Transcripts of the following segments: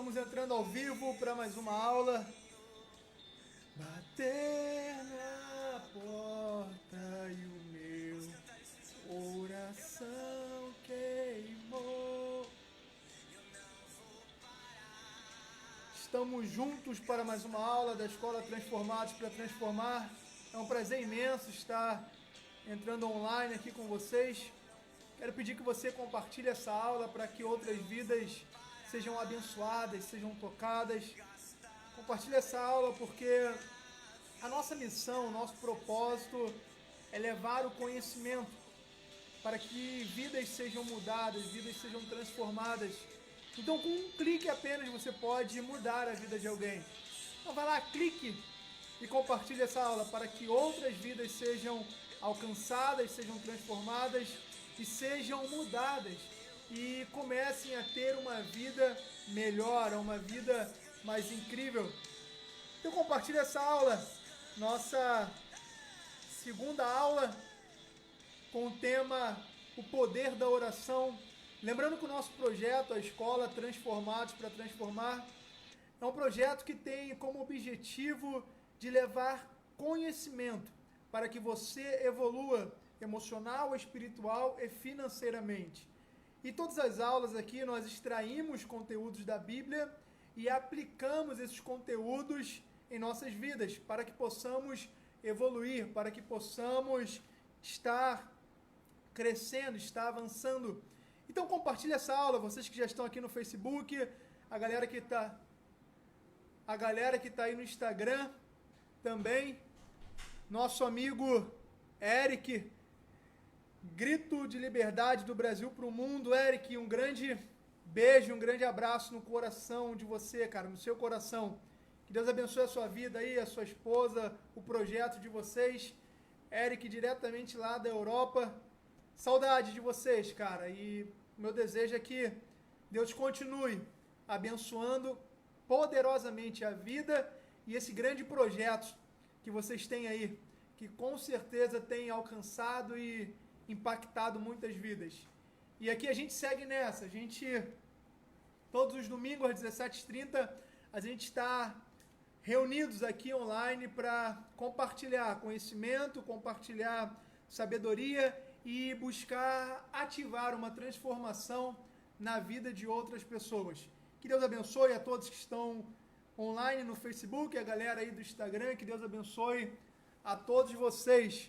Estamos entrando ao vivo para mais uma aula. Bater na porta e o meu coração queimou. Estamos juntos para mais uma aula da Escola Transformados para Transformar. É um prazer imenso estar entrando online aqui com vocês. Quero pedir que você compartilhe essa aula para que outras vidas sejam abençoadas, sejam tocadas. Compartilhe essa aula porque a nossa missão, o nosso propósito é levar o conhecimento para que vidas sejam mudadas, vidas sejam transformadas. Então, com um clique apenas, você pode mudar a vida de alguém. Então, vai lá, clique e compartilhe essa aula para que outras vidas sejam alcançadas, sejam transformadas e sejam mudadas e comecem a ter uma vida melhor, uma vida mais incrível. Então, compartilhe essa aula, nossa segunda aula com o tema O Poder da Oração. Lembrando que o nosso projeto, a Escola Transformados para Transformar, é um projeto que tem como objetivo de levar conhecimento para que você evolua emocional, espiritual e financeiramente. E todas as aulas aqui nós extraímos conteúdos da Bíblia e aplicamos esses conteúdos em nossas vidas para que possamos evoluir, para que possamos estar crescendo, estar avançando. Então compartilhe essa aula, vocês que já estão aqui no Facebook, a galera que está aí no Instagram também, nosso amigo Eric, Grito de Liberdade do Brasil para o Mundo. Eric, um grande beijo, um grande abraço no coração de você, cara, no seu coração. Que Deus abençoe a sua vida aí, a sua esposa, o projeto de vocês. Eric, diretamente lá da Europa. Saudade de vocês, cara, e meu desejo é que Deus continue abençoando poderosamente a vida e esse grande projeto que vocês têm aí, que com certeza tem alcançado e impactado muitas vidas. E aqui a gente segue nessa, todos os domingos às 17h30, a gente está reunidos aqui online para compartilhar conhecimento, compartilhar sabedoria e buscar ativar uma transformação na vida de outras pessoas. Que Deus abençoe a todos que estão online no Facebook, a galera aí do Instagram, que Deus abençoe a todos vocês.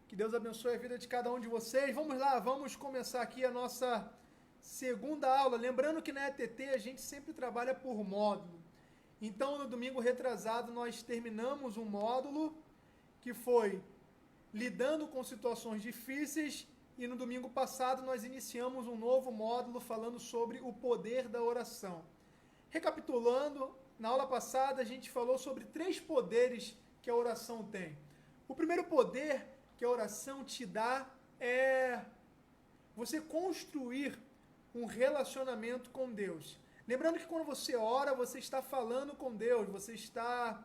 Que Deus abençoe a vida de cada um de vocês. Vamos lá, vamos começar aqui a nossa segunda aula. Lembrando que na ETT a gente sempre trabalha por módulo. Então, no domingo retrasado, nós terminamos um módulo que foi lidando com situações difíceis, e no domingo passado nós iniciamos um novo módulo falando sobre o poder da oração. Recapitulando, na aula passada a gente falou sobre 3 poderes que a oração tem. O primeiro poder que a oração te dá é você construir um relacionamento com Deus. Lembrando que quando você ora, você está falando com Deus, você está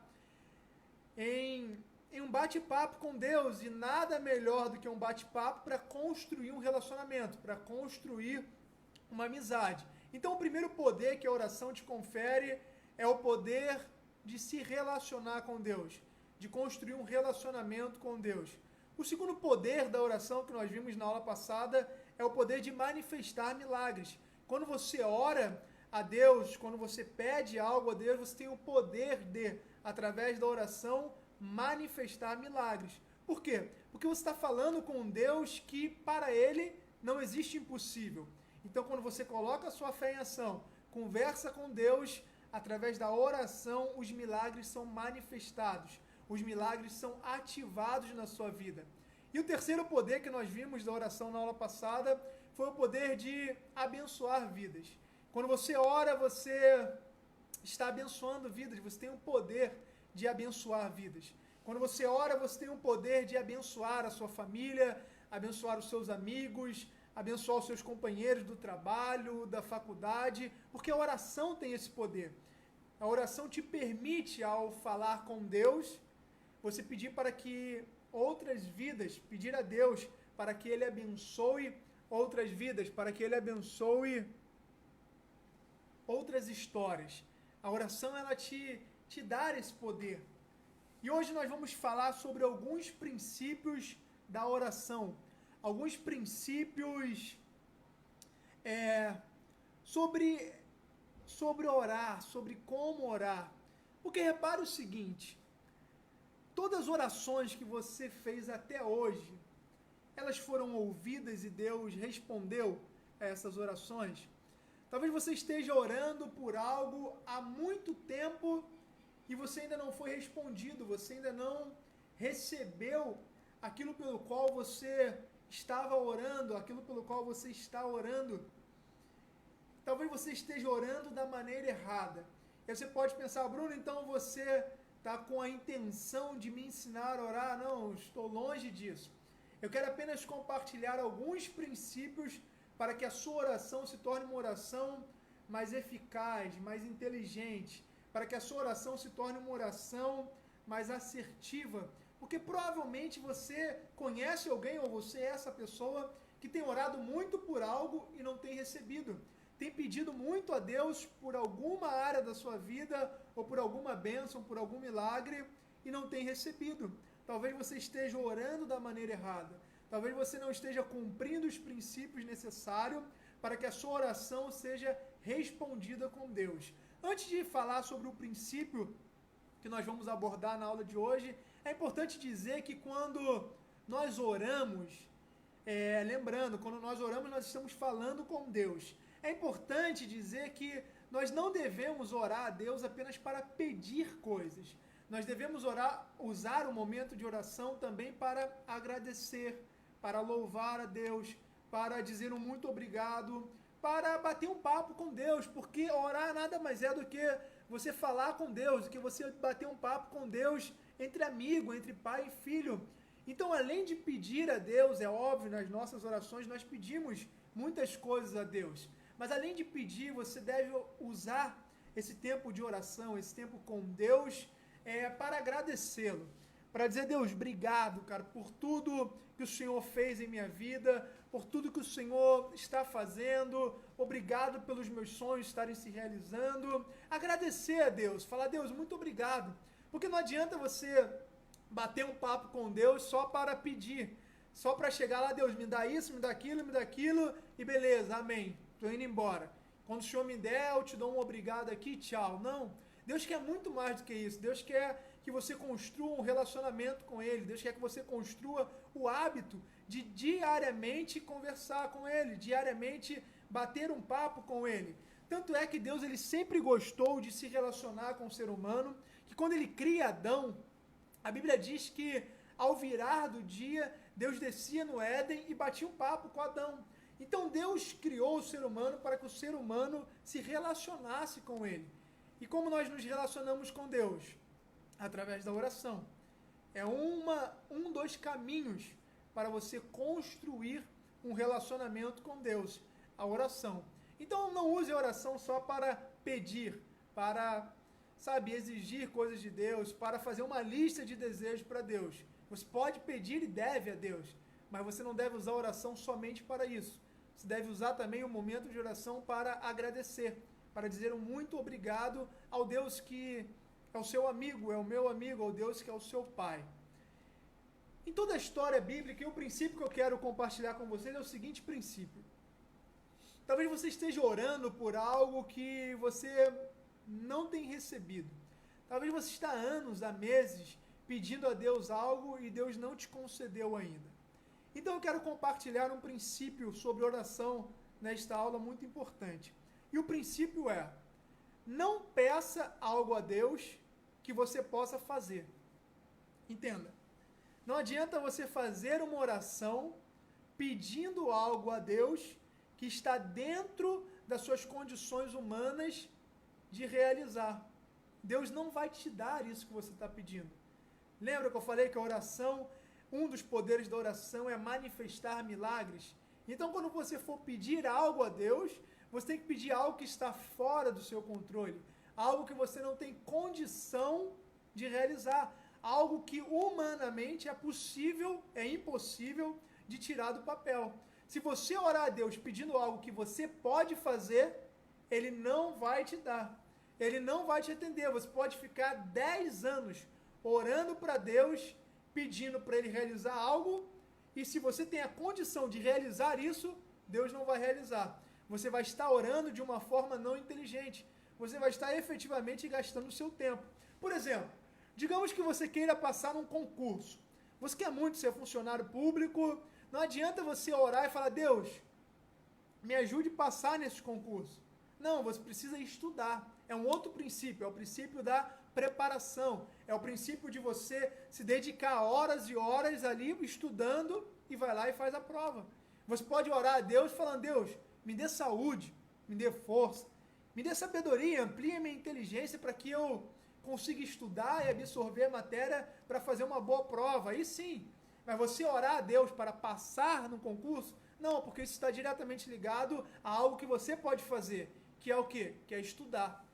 em um bate-papo com Deus, e nada melhor do que um bate-papo para construir um relacionamento, para construir uma amizade. Então, o primeiro poder que a oração te confere é o poder de se relacionar com Deus, de construir um relacionamento com Deus. O segundo poder da oração que nós vimos na aula passada é o poder de manifestar milagres. Quando você ora a Deus, quando você pede algo a Deus, você tem o poder de, através da oração, manifestar milagres. Por quê? Porque você está falando com um Deus que para Ele não existe impossível. Então, quando você coloca a sua fé em ação, conversa com Deus, através da oração, os milagres são manifestados, os milagres são ativados na sua vida. E o terceiro poder que nós vimos da oração na aula passada foi o poder de abençoar vidas. Quando você ora, você está abençoando vidas, você tem o poder de abençoar vidas. Quando você ora, você tem o poder de abençoar a sua família, abençoar os seus amigos, abençoar os seus companheiros do trabalho, da faculdade, porque a oração tem esse poder. A oração te permite, ao falar com Deus, você pedir para que outras vidas, pedir a Deus para que Ele abençoe outras vidas, para que Ele abençoe outras histórias. A oração, ela te dá esse poder. E hoje nós vamos falar sobre alguns princípios da oração. Alguns princípios sobre orar, sobre como orar. Porque repara o seguinte, todas as orações que você fez até hoje, elas foram ouvidas e Deus respondeu a essas orações? Talvez você esteja orando por algo há muito tempo e você ainda não foi respondido, você ainda não recebeu aquilo pelo qual você estava orando, aquilo pelo qual você está orando. Talvez você esteja orando da maneira errada. E você pode pensar, Bruno, então você está com a intenção de me ensinar a orar? Não, estou longe disso. Eu quero apenas compartilhar alguns princípios para que a sua oração se torne uma oração mais eficaz, mais inteligente, para que a sua oração se torne uma oração mais assertiva, porque provavelmente você conhece alguém, ou você é essa pessoa que tem orado muito por algo e não tem recebido, tem pedido muito a Deus por alguma área da sua vida, ou por alguma bênção, por algum milagre, e não tem recebido. Talvez você esteja orando da maneira errada. Talvez você não esteja cumprindo os princípios necessários para que a sua oração seja respondida com Deus. Antes de falar sobre o princípio que nós vamos abordar na aula de hoje, é importante dizer que quando nós oramos, lembrando, quando nós oramos, nós estamos falando com Deus. É importante dizer que nós não devemos orar a Deus apenas para pedir coisas. Nós devemos usar o momento de oração também para agradecer, para louvar a Deus, para dizer um muito obrigado, para bater um papo com Deus, porque orar nada mais é do que você falar com Deus, do que você bater um papo com Deus entre amigo, entre pai e filho. Então, além de pedir a Deus, é óbvio, nas nossas orações nós pedimos muitas coisas a Deus, mas além de pedir, você deve usar esse tempo de oração, esse tempo com Deus, para agradecê-lo, para dizer, Deus, obrigado, cara, por tudo que o Senhor fez em minha vida, por tudo que o Senhor está fazendo, obrigado pelos meus sonhos estarem se realizando, agradecer a Deus, falar, Deus, muito obrigado, porque não adianta você bater um papo com Deus só para pedir, só para chegar lá, Deus, me dá isso, me dá aquilo, e beleza, amém, estou indo embora. Quando o Senhor me der, eu te dou um obrigado aqui, tchau. Não, Deus quer muito mais do que isso. Deus quer que você construa um relacionamento com Ele. Deus quer que você construa o hábito de diariamente conversar com Ele, diariamente bater um papo com Ele. Tanto é que Deus ele sempre gostou de se relacionar com o ser humano, que quando Ele cria Adão, a Bíblia diz que ao virar do dia, Deus descia no Éden e batia um papo com Adão. Então Deus criou o ser humano para que o ser humano se relacionasse com Ele. E como nós nos relacionamos com Deus? Através da oração. É um dos caminhos para você construir um relacionamento com Deus, a oração. Então não use a oração só para pedir, para, exigir coisas de Deus, para fazer uma lista de desejos para Deus. Você pode pedir e deve a Deus, mas você não deve usar a oração somente para isso. Você deve usar também o momento de oração para agradecer, para dizer um muito obrigado ao Deus que é o seu amigo, é o meu amigo, ao Deus que é o seu Pai. Em toda a história bíblica, e o princípio que eu quero compartilhar com vocês é o seguinte princípio. Talvez você esteja orando por algo que você não tem recebido. Talvez você está há anos, há meses, pedindo a Deus algo e Deus não te concedeu ainda. Então eu quero compartilhar um princípio sobre oração nesta aula muito importante. E o princípio é, não peça algo a Deus que você possa fazer. Entenda, não adianta você fazer uma oração pedindo algo a Deus que está dentro das suas condições humanas de realizar. Deus não vai te dar isso que você está pedindo. Lembra que eu falei que a oração, um dos poderes da oração é manifestar milagres? Então, quando você for pedir algo a Deus, você tem que pedir algo que está fora do seu controle, algo que você não tem condição de realizar, algo que humanamente é possível, é impossível de tirar do papel. Se você orar a Deus pedindo algo que você pode fazer, ele não vai te dar. Ele não vai te atender. Você pode ficar 10 anos orando para Deus, pedindo para ele realizar algo, e se você tem a condição de realizar isso, Deus não vai realizar. Você vai estar orando de uma forma não inteligente. Você vai estar efetivamente gastando o seu tempo. Por exemplo, digamos que você queira passar num concurso. Você quer muito ser funcionário público, não adianta você orar e falar, Deus, me ajude a passar nesse concurso. Não, você precisa estudar. É um outro princípio, é o princípio da preparação. É o princípio de você se dedicar horas e horas ali estudando e vai lá e faz a prova. Você pode orar a Deus falando, Deus, me dê saúde, me dê força, me dê sabedoria, amplie a minha inteligência para que eu consiga estudar e absorver a matéria para fazer uma boa prova. Aí sim, mas você orar a Deus para passar no concurso, não, porque isso está diretamente ligado a algo que você pode fazer, que é o quê? Que é estudar.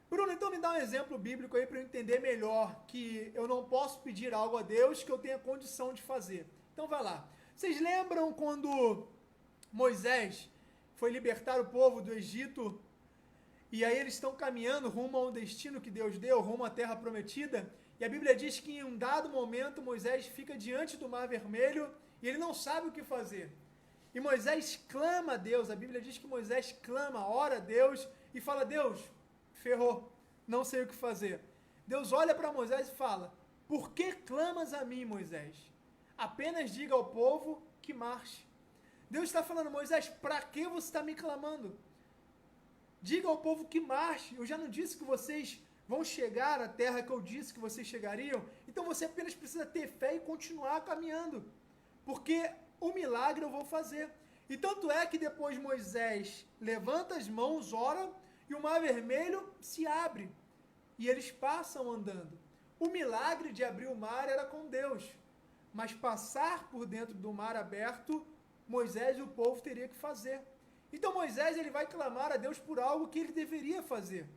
Bruno, então me dá um exemplo bíblico aí para eu entender melhor que eu não posso pedir algo a Deus que eu tenha condição de fazer. Então vai lá. Vocês lembram quando Moisés foi libertar o povo do Egito e aí eles estão caminhando rumo a um destino que Deus deu, rumo à terra prometida? E a Bíblia diz que em um dado momento Moisés fica diante do Mar Vermelho e ele não sabe o que fazer. E Moisés clama a Deus, a Bíblia diz que Moisés clama, ora a Deus e fala, Deus, ferrou, não sei o que fazer. Deus olha para Moisés e fala, por que clamas a mim, Moisés? Apenas diga ao povo que marche. Deus está falando, Moisés, para que você está me clamando? Diga ao povo que marche, eu já não disse que vocês vão chegar à terra que eu disse que vocês chegariam, então você apenas precisa ter fé e continuar caminhando, porque o milagre eu vou fazer. E tanto é que depois Moisés levanta as mãos, ora, e o Mar Vermelho se abre, e eles passam andando. O milagre de abrir o mar era com Deus, mas passar por dentro do mar aberto, Moisés e o povo teria que fazer. Então Moisés ele vai clamar a Deus por algo que ele deveria fazer.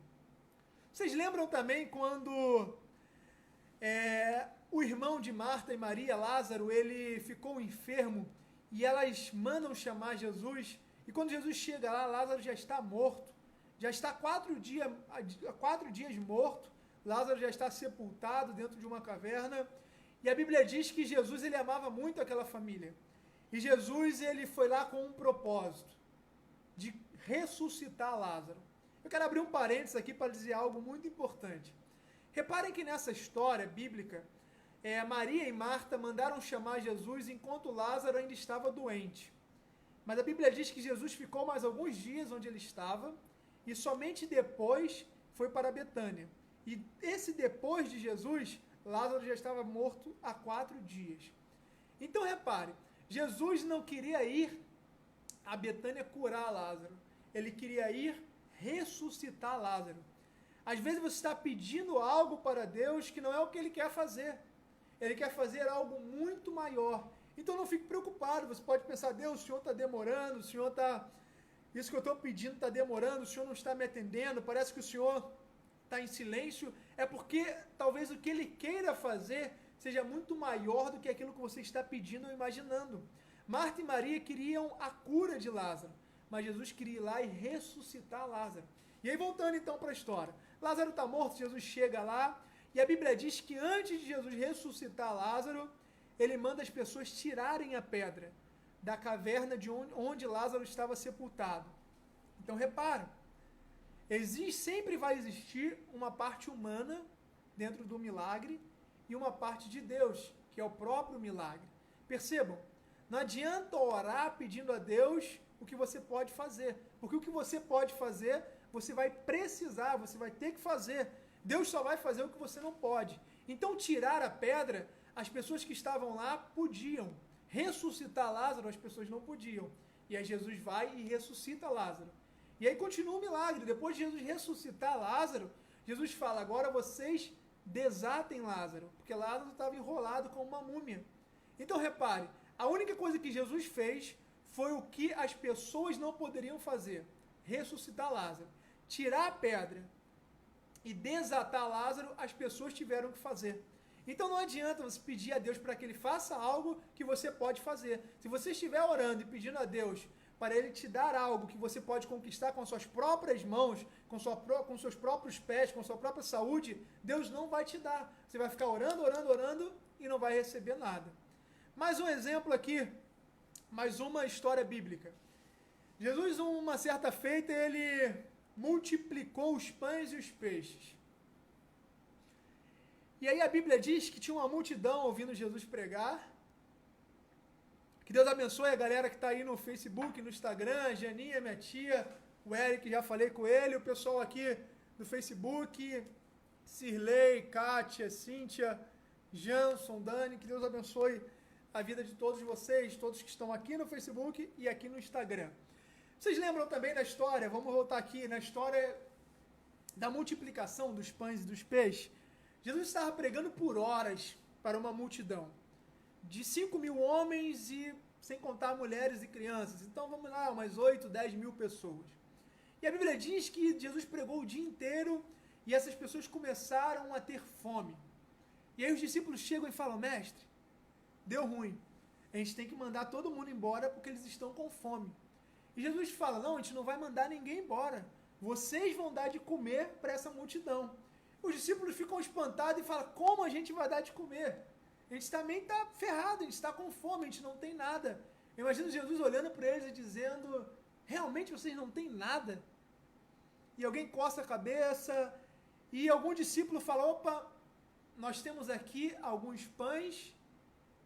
Vocês lembram também quando o irmão de Marta e Maria, Lázaro, ele ficou enfermo e elas mandam chamar Jesus, e quando Jesus chega lá, Lázaro já está morto, já está 4 dias morto, Lázaro já está sepultado dentro de uma caverna, e a Bíblia diz que Jesus ele amava muito aquela família, e Jesus ele foi lá com um propósito, de ressuscitar Lázaro. Eu quero abrir um parênteses aqui para dizer algo muito importante. Reparem que nessa história bíblica, Maria e Marta mandaram chamar Jesus enquanto Lázaro ainda estava doente. Mas a Bíblia diz que Jesus ficou mais alguns dias onde ele estava e somente depois foi para Betânia. E esse depois de Jesus, Lázaro já estava morto há 4 dias. Então repare, Jesus não queria ir a Betânia curar Lázaro. Ele queria ir ressuscitar Lázaro. Às vezes você está pedindo algo para Deus que não é o que Ele quer fazer. Ele quer fazer algo muito maior. Então não fique preocupado. Você pode pensar, Deus, o Senhor está demorando, o Senhor está... Isso que eu estou pedindo está demorando, o Senhor não está me atendendo, parece que o Senhor está em silêncio. É porque talvez o que Ele queira fazer seja muito maior do que aquilo que você está pedindo ou imaginando. Marta e Maria queriam a cura de Lázaro, mas Jesus queria ir lá e ressuscitar Lázaro. E aí voltando então para a história, Lázaro está morto, Jesus chega lá, e a Bíblia diz que antes de Jesus ressuscitar Lázaro, ele manda as pessoas tirarem a pedra da caverna de onde Lázaro estava sepultado. Então repara, sempre vai existir uma parte humana dentro do milagre e uma parte de Deus, que é o próprio milagre. Percebam, não adianta orar pedindo a Deus o que você pode fazer, porque o que você pode fazer, você vai precisar, você vai ter que fazer. Deus só vai fazer o que você não pode. Então tirar a pedra, as pessoas que estavam lá podiam. Ressuscitar Lázaro, as pessoas não podiam. E aí Jesus vai e ressuscita Lázaro. E aí continua o milagre. Depois de Jesus ressuscitar Lázaro, Jesus fala, agora vocês desatem Lázaro, porque Lázaro estava enrolado como uma múmia. Então repare, a única coisa que Jesus fez foi o que as pessoas não poderiam fazer. Ressuscitar Lázaro. Tirar a pedra e desatar Lázaro, as pessoas tiveram que fazer. Então não adianta você pedir a Deus para que Ele faça algo que você pode fazer. Se você estiver orando e pedindo a Deus para Ele te dar algo que você pode conquistar com suas próprias mãos, com seus próprios pés, com sua própria saúde, Deus não vai te dar. Você vai ficar orando, orando, orando e não vai receber nada. Mais um exemplo aqui, mais uma história bíblica. Jesus, uma certa feita, ele multiplicou os pães e os peixes. E aí a Bíblia diz que tinha uma multidão ouvindo Jesus pregar. Que Deus abençoe a galera que está aí no Facebook, no Instagram, a Janinha, minha tia, o Eric, já falei com ele, o pessoal aqui do Facebook, Cirlei, Kátia, Cíntia, Janson, Dani, que Deus abençoe a vida de todos vocês, todos que estão aqui no Facebook e aqui no Instagram. Vocês lembram também da história, vamos voltar aqui, na história da multiplicação dos pães e dos peixes? Jesus estava pregando por horas para uma multidão de 5.000 homens e sem contar mulheres e crianças. Então vamos lá, umas 8, 10 mil pessoas. E a Bíblia diz que Jesus pregou o dia inteiro e essas pessoas começaram a ter fome. E aí os discípulos chegam e falam, mestre, deu ruim. A gente tem que mandar todo mundo embora porque eles estão com fome. E Jesus fala, não, a gente não vai mandar ninguém embora. Vocês vão dar de comer para essa multidão. Os discípulos ficam espantados e falam, como a gente vai dar de comer? A gente também está ferrado, a gente está com fome, a gente não tem nada. Eu imagino Jesus olhando para eles e dizendo, realmente vocês não têm nada? E alguém coça a cabeça e algum discípulo fala, opa, nós temos aqui alguns pães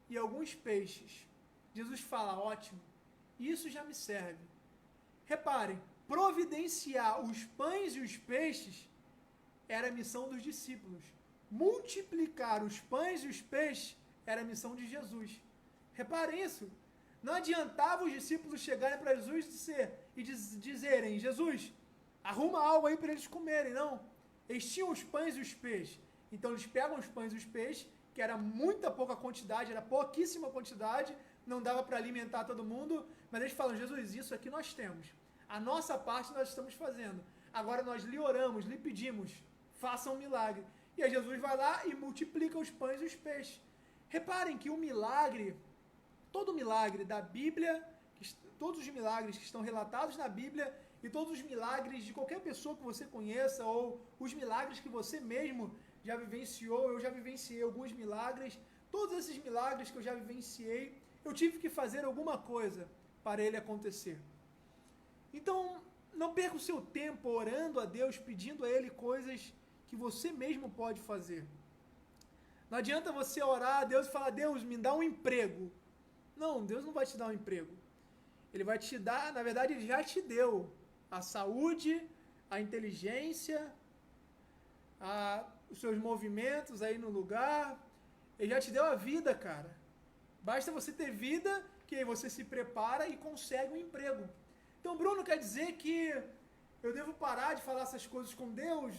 e alguns peixes. Jesus fala, ótimo, isso já me serve. Reparem, providenciar os pães e os peixes era a missão dos discípulos. Multiplicar os pães e os peixes era a missão de Jesus. Reparem isso. Não adiantava os discípulos chegarem para Jesus e dizerem, Jesus, arruma algo aí para eles comerem. Não. Eles tinham os pães e os peixes. Então eles pegam os pães e os peixes, que era muita pouca quantidade, era pouquíssima quantidade, não dava para alimentar todo mundo, mas eles falam, Jesus, isso aqui nós temos. A nossa parte nós estamos fazendo. Agora nós lhe oramos, lhe pedimos, faça um milagre. E aí Jesus vai lá e multiplica os pães e os peixes. Reparem que o milagre, todo milagre da Bíblia, todos os milagres que estão relatados na Bíblia e todos os milagres de qualquer pessoa que você conheça ou os milagres que você mesmo já vivenciou, eu já vivenciei alguns milagres, todos esses milagres que eu já vivenciei, eu tive que fazer alguma coisa para ele acontecer. Então, não perca o seu tempo orando a Deus, pedindo a Ele coisas que você mesmo pode fazer. Não adianta você orar a Deus e falar, Deus, me dá um emprego. Não, Deus não vai te dar um emprego. Ele vai te dar, na verdade, Ele já te deu a saúde, a inteligência, os seus movimentos aí no lugar. Ele já te deu a vida, cara. Basta você ter vida, que aí você se prepara e consegue um emprego. Então, Bruno, quer dizer que eu devo parar de falar essas coisas com Deus?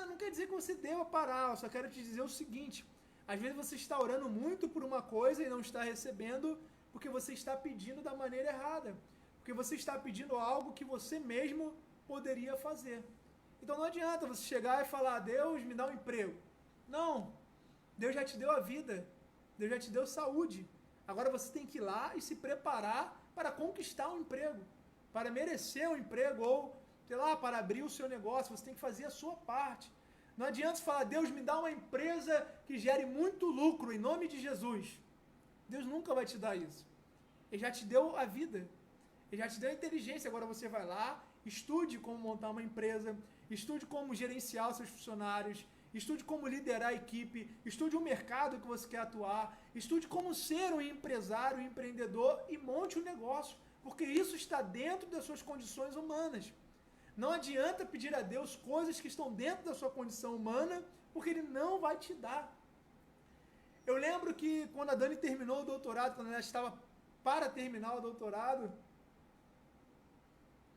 Não quer dizer que você deva parar, eu só quero te dizer o seguinte, às vezes você está orando muito por uma coisa e não está recebendo porque você está pedindo da maneira errada, porque você está pedindo algo que você mesmo poderia fazer. Então não adianta você chegar e falar, Deus, me dá um emprego. Não, Deus já te deu a vida, Deus já te deu saúde. Agora você tem que ir lá e se preparar para conquistar um emprego, para merecer um emprego ou, sei lá, para abrir o seu negócio. Você tem que fazer a sua parte. Não adianta você falar, Deus, me dá uma empresa que gere muito lucro em nome de Jesus. Deus nunca vai te dar isso. Ele já te deu a vida. Ele já te deu a inteligência. Agora você vai lá, estude como montar uma empresa, estude como gerenciar os seus funcionários, estude como liderar a equipe, estude o mercado que você quer atuar, estude como ser um empresário, um empreendedor e monte um negócio, porque isso está dentro das suas condições humanas. Não adianta pedir a Deus coisas que estão dentro da sua condição humana, porque Ele não vai te dar. Eu lembro que quando a Dani terminou o doutorado, quando ela estava para terminar o doutorado,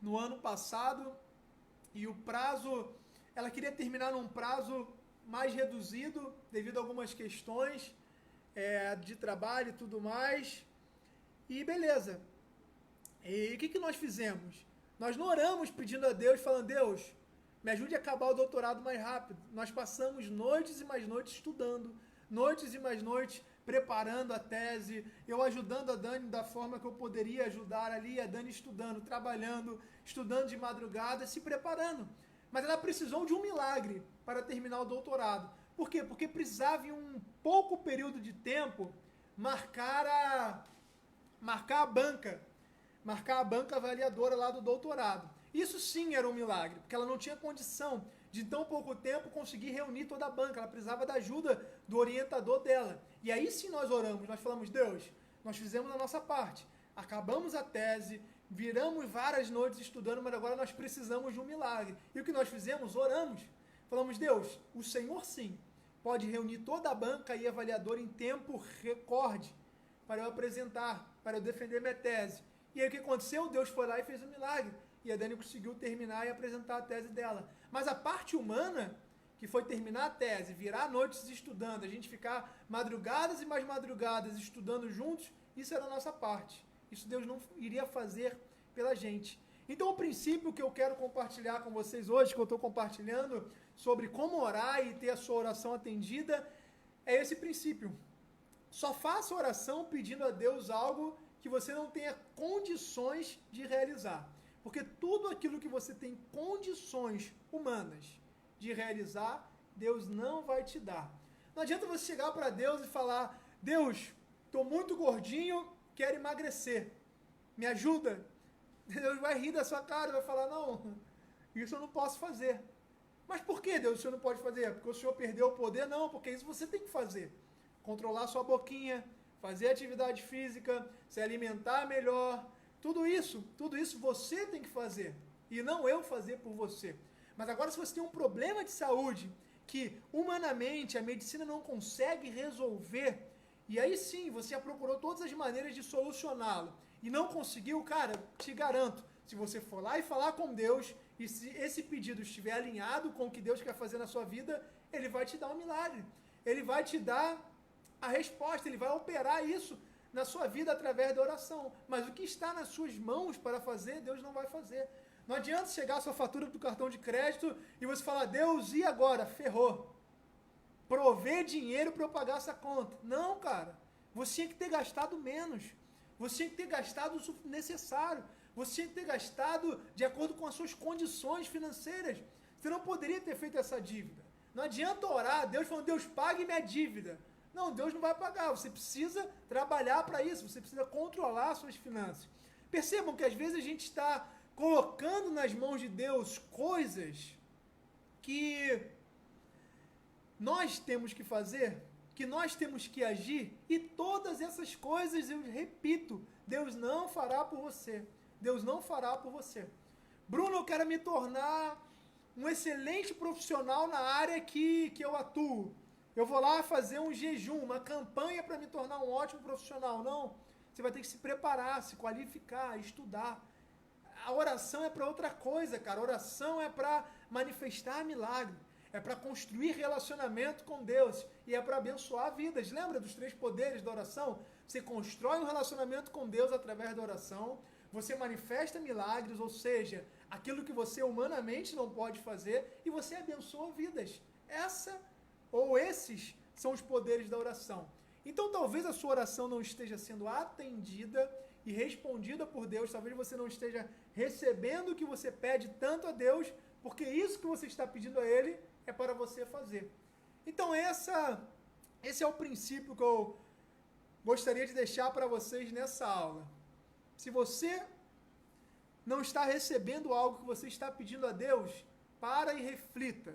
no ano passado, e o prazo, ela queria terminar num prazo mais reduzido, devido a algumas questões de trabalho e tudo mais, e beleza. E o que nós fizemos? Nós não oramos pedindo a Deus, falando, Deus, me ajude a acabar o doutorado mais rápido. Nós passamos noites e mais noites estudando, noites e mais noites preparando a tese, eu ajudando a Dani da forma que eu poderia ajudar ali, a Dani estudando, trabalhando, estudando de madrugada, se preparando. Mas ela precisou de um milagre para terminar o doutorado. Por quê? Porque precisava, em um pouco período de tempo, marcar a banca avaliadora lá do doutorado. Isso sim era um milagre, porque ela não tinha condição de, em tão pouco tempo, conseguir reunir toda a banca. Ela precisava da ajuda do orientador dela. E aí sim nós oramos, nós falamos, Deus, nós fizemos a nossa parte, acabamos a tese, viramos várias noites estudando, mas agora nós precisamos de um milagre. E o que nós fizemos? Oramos. Falamos, Deus, o Senhor sim pode reunir toda a banca e avaliador em tempo recorde para eu apresentar, para eu defender minha tese. E aí o que aconteceu? Deus foi lá e fez um milagre. E a Dani conseguiu terminar e apresentar a tese dela. Mas a parte humana, que foi terminar a tese, virar noites estudando, a gente ficar madrugadas e mais madrugadas estudando juntos, isso era a nossa parte. Isso Deus não iria fazer pela gente. Então o princípio que eu quero compartilhar com vocês hoje, que eu estou compartilhando sobre como orar e ter a sua oração atendida, é esse princípio. Só faça oração pedindo a Deus algo que você não tenha condições de realizar. Porque tudo aquilo que você tem condições humanas de realizar, Deus não vai te dar. Não adianta você chegar para Deus e falar, Deus, estou muito gordinho, quero emagrecer. Me ajuda? Deus vai rir da sua cara e vai falar, não, isso eu não posso fazer. Mas por que, Deus, o senhor não pode fazer? Porque o senhor perdeu o poder? Não, porque isso você tem que fazer. Controlar sua boquinha, fazer atividade física, se alimentar melhor, tudo isso você tem que fazer. E não eu fazer por você. Mas agora se você tem um problema de saúde que humanamente a medicina não consegue resolver, e aí sim você já procurou todas as maneiras de solucioná-lo e não conseguiu, cara, te garanto, se você for lá e falar com Deus, e se esse pedido estiver alinhado com o que Deus quer fazer na sua vida, Ele vai te dar um milagre. Ele vai te dar a resposta, Ele vai operar isso na sua vida através da oração. Mas o que está nas suas mãos para fazer, Deus não vai fazer. Não adianta chegar a sua fatura do cartão de crédito e você falar, Deus, e agora? Ferrou. Prover dinheiro para eu pagar essa conta. Não, cara. Você tinha que ter gastado menos. Você tinha que ter gastado o necessário. Você tinha que ter gastado de acordo com as suas condições financeiras. Você não poderia ter feito essa dívida. Não adianta orar, Deus falando, Deus, pague minha dívida. Não, Deus não vai pagar. Você precisa trabalhar para isso. Você precisa controlar as suas finanças. Percebam que às vezes a gente está colocando nas mãos de Deus coisas que nós temos que fazer, que nós temos que agir, e todas essas coisas, eu repito, Deus não fará por você. Deus não fará por você. Bruno, eu quero me tornar um excelente profissional na área que eu atuo. Eu vou lá fazer um jejum, uma campanha para me tornar um ótimo profissional. Não, você vai ter que se preparar, se qualificar, estudar. A oração é para outra coisa, cara. A oração é para manifestar milagre. É para construir relacionamento com Deus. E é para abençoar vidas. Lembra dos 3 poderes da oração? Você constrói um relacionamento com Deus através da oração. Você manifesta milagres, ou seja, aquilo que você humanamente não pode fazer. E você abençoa vidas. Esses são os poderes da oração. Então talvez a sua oração não esteja sendo atendida e respondida por Deus, talvez você não esteja recebendo o que você pede tanto a Deus, porque isso que você está pedindo a Ele é para você fazer. Então esse é o princípio que eu gostaria de deixar para vocês nessa aula. Se você não está recebendo algo que você está pedindo a Deus, para e reflita.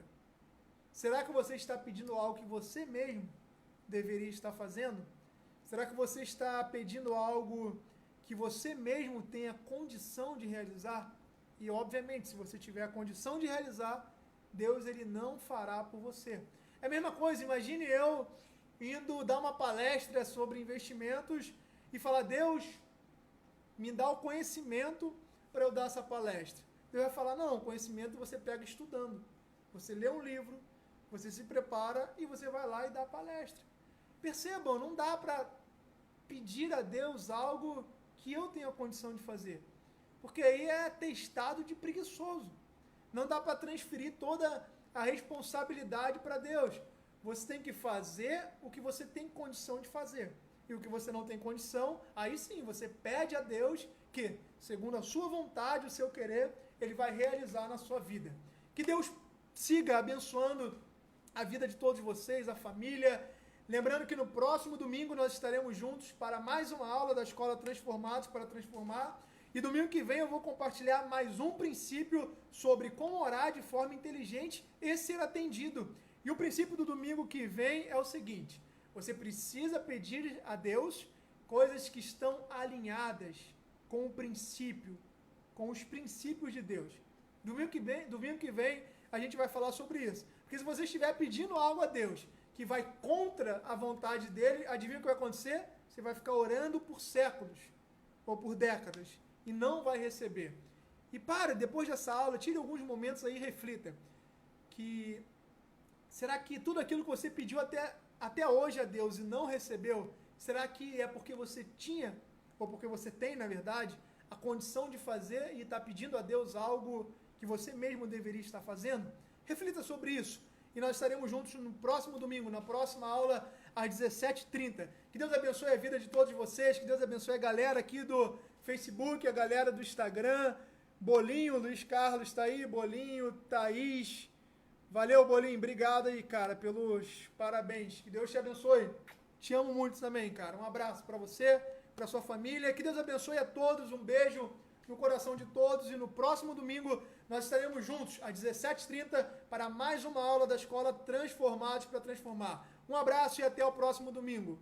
Será que você está pedindo algo que você mesmo deveria estar fazendo? Será que você está pedindo algo que você mesmo tenha condição de realizar? E, obviamente, se você tiver a condição de realizar, Deus ele não fará por você. É a mesma coisa, imagine eu indo dar uma palestra sobre investimentos e falar, Deus, me dá o conhecimento para eu dar essa palestra. Deus vai falar, não, conhecimento você pega estudando. Você lê um livro, você se prepara e você vai lá e dá a palestra. Percebam, não dá para pedir a Deus algo que eu tenho a condição de fazer. Porque aí é testado de preguiçoso. Não dá para transferir toda a responsabilidade para Deus. você tem que fazer o que você tem condição de fazer. E o que você não tem condição, aí sim, você pede a Deus que, segundo a sua vontade, o seu querer, Ele vai realizar na sua vida. Que Deus siga abençoando a vida de todos vocês, a família. Lembrando que no próximo domingo nós estaremos juntos para mais uma aula da Escola Transformados para Transformar. E domingo que vem eu vou compartilhar mais um princípio sobre como orar de forma inteligente e ser atendido. E o princípio do domingo que vem é o seguinte: você precisa pedir a Deus coisas que estão alinhadas com o princípio, com os princípios de Deus. Domingo que vem a gente vai falar sobre isso. Porque se você estiver pedindo algo a Deus que vai contra a vontade dele, adivinha o que vai acontecer? Você vai ficar orando por séculos ou por décadas e não vai receber. E depois dessa aula, tire alguns momentos aí e reflita. Será que tudo aquilo que você pediu até hoje a Deus e não recebeu, será que é porque você tinha, ou porque você tem, na verdade, a condição de fazer e está pedindo a Deus algo que você mesmo deveria estar fazendo? Reflita sobre isso. E nós estaremos juntos no próximo domingo, na próxima aula, às 17h30. Que Deus abençoe a vida de todos vocês, que Deus abençoe a galera aqui do Facebook, a galera do Instagram. Bolinho, Luiz Carlos está aí, Bolinho, Thaís. Valeu, Bolinho, obrigado aí, cara, pelos parabéns. Que Deus te abençoe. Te amo muito também, cara. Um abraço para você, para sua família. Que Deus abençoe a todos. Um beijo no coração de todos. E no próximo domingo nós estaremos juntos às 17h30 para mais uma aula da Escola Transformados para Transformar. Um abraço e até o próximo domingo.